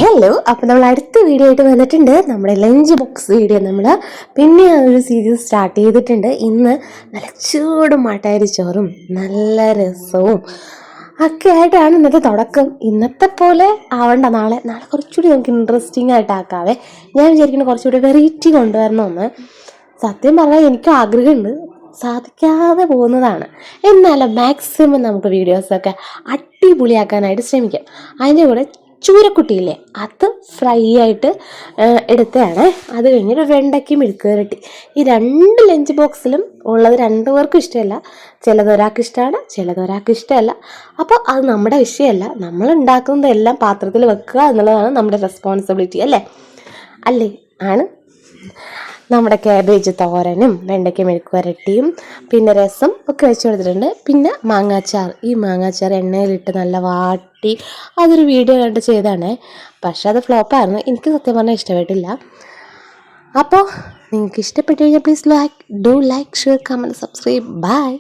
Hello, അപ്പോൾ നമ്മൾ അടുത്ത വീഡിയോ ആയിട്ട് വന്നിട്ടുണ്ട്. നമ്മുടെ ലഞ്ച് ബോക്സ് വീഡിയോ നമ്മൾ പിന്നെ ഒരു സീരീസ് സ്റ്റാർട്ട് ചെയ്തിട്ടുണ്ട്. ഇന്ന് നല്ല ചൂട് മട്ടയരി ചോറും നല്ല രസവും ഒക്കെ ആയിട്ടാണ് ഇന്നത്തെ തുടക്കം. ഇന്നത്തെ പോലെ ആവണ്ട, നാളെ കുറച്ചുകൂടി നമുക്ക് ഇൻട്രസ്റ്റിംഗ് ആയിട്ട് ആക്കാവേ. ഞാൻ വിചാരിക്കുന്നത് കുറച്ചുകൂടി വെറൈറ്റി കൊണ്ടുവരണമെന്ന്. സത്യം പറഞ്ഞാൽ എനിക്ക് ആഗ്രഹമുണ്ട്, സാധിക്കാതെ പോകുന്നതാണ്. എന്നാലും മാക്സിമം നമുക്ക് വീഡിയോസൊക്കെ അടിപൊളിയാക്കാനായിട്ട് ശ്രമിക്കാം. അതിൻ്റെ കൂടെ ചൂരക്കുട്ടിയില്ലേ, അത് ഫ്രൈ ആയിട്ട് എടുത്തതാണ്. അത് കഴിഞ്ഞിട്ട് വെണ്ടയ്ക്ക് മെഴുക്ക് പുരട്ടി. ഈ രണ്ട് ലഞ്ച് ബോക്സിലും ഉള്ളത് രണ്ടു പേർക്കും ഇഷ്ടമല്ല. ചിലതൊരാൾക്ക് ഇഷ്ടമാണ്, ചിലതൊരാൾക്ക് ഇഷ്ടമല്ല. അപ്പോൾ അത് നമ്മുടെ വിഷയമല്ല. നമ്മൾ ഉണ്ടാക്കുന്നതെല്ലാം പാത്രത്തിൽ വെക്കുക എന്നുള്ളതാണ് നമ്മുടെ റെസ്പോൺസിബിലിറ്റി, അല്ലേ അല്ലേ ആണ്. നമ്മുടെ ക്യാബേജ് തോരനും വെണ്ടയ്ക്ക മെഴുക്ക് പുരട്ടിയും പിന്നെ രസം ഒക്കെ വെച്ച് കൊടുത്തിട്ടുണ്ട്. പിന്നെ മാങ്ങാച്ചാർ, ഈ മാങ്ങാച്ചാർ എണ്ണയിലിട്ട് നല്ല വാട്ടി അതൊരു വീഡിയോ കണ്ട് ചെയ്തതാണ്. പക്ഷെ അത് ഫ്ലോപ്പായിരുന്നു. എനിക്ക് സത്യം പറഞ്ഞാൽ ഇഷ്ടപ്പെട്ടില്ല. അപ്പോൾ നിങ്ങൾക്ക് ഇഷ്ടപ്പെട്ടു കഴിഞ്ഞാൽ please like, share, comment, subscribe. By.